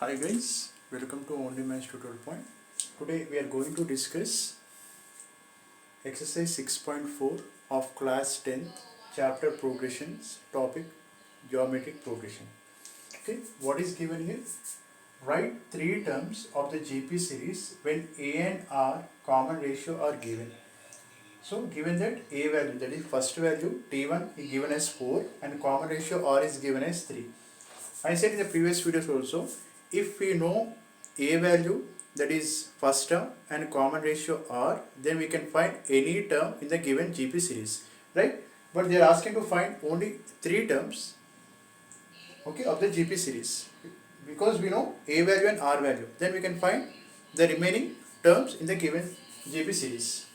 Hi guys, welcome to Only Match Tutorial Point. Today we are going to discuss exercise 6.4 of class 10 chapter progressions topic geometric progression. Okay, what is given here? Write three terms of the GP series when A and R common ratio are given. So given that A value, that is first value T1 is given as 4 and common ratio R is given as 3. I said in the previous videos also, if we know A value, that is first term, and common ratio R, then we can find any term in the given GP series, right? But they are asking to find only three terms, okay, of the GP series. Because we know A value and R value, then we can find the remaining terms in the given GP series.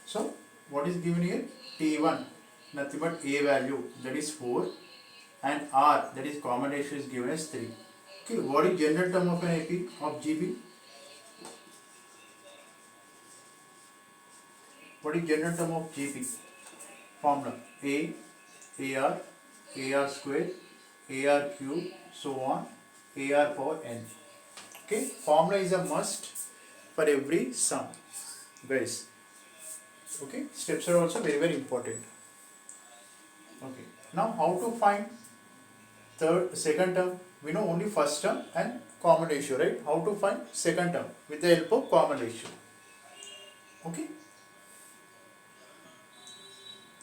So what is given here? T1, nothing but A value, that is 4, and R, that is common ratio, is given as 3. Okay, what is general term of an AP of GP? What is general term of GP? Formula A, AR, AR square, AR cube, so on, AR power n. Okay, formula is a must for every sum, guys. Okay, steps are also very important. Okay, now how to find second term? We know only first term and common ratio, right? How to find second term? With the help of common ratio. Okay.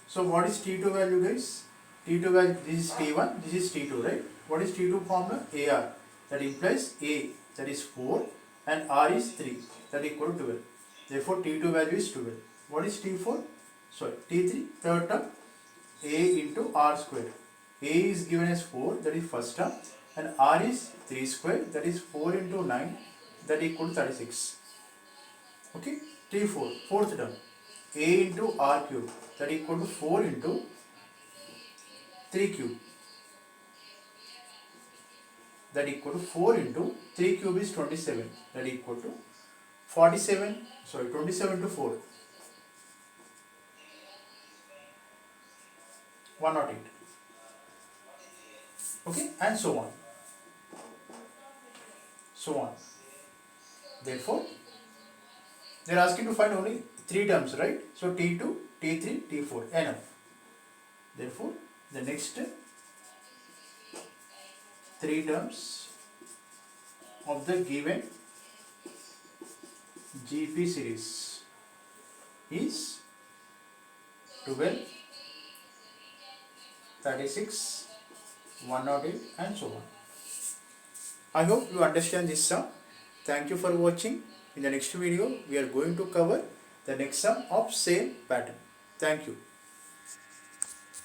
So what is T2 value, guys? T2 value, this is T1, this is T2, right? What is T2 formula? AR. That implies A, that is 4, and R is 3, that equal to 12. Therefore T2 value is 12. What is T4? Sorry, T3, third term, A into R square. A is given as 4, that is first term, and R is 3 square, that is 4 into 9, that equal to 36. Okay, T4, fourth term, A into R cube, that equal to 4 into 3 cube, that equal to 4 into 3 cube is 27, that equal to 27 to 4, 108. Okay, and so on. So on. Therefore, they are asking to find only three terms, right? So T2, T3, T4, enough. Therefore, the next three terms of the given GP series is 12, 36, 108, and so on. I hope you understand this sum. Thank you for watching. In the next video, we are going to cover the next sum of same pattern. Thank you.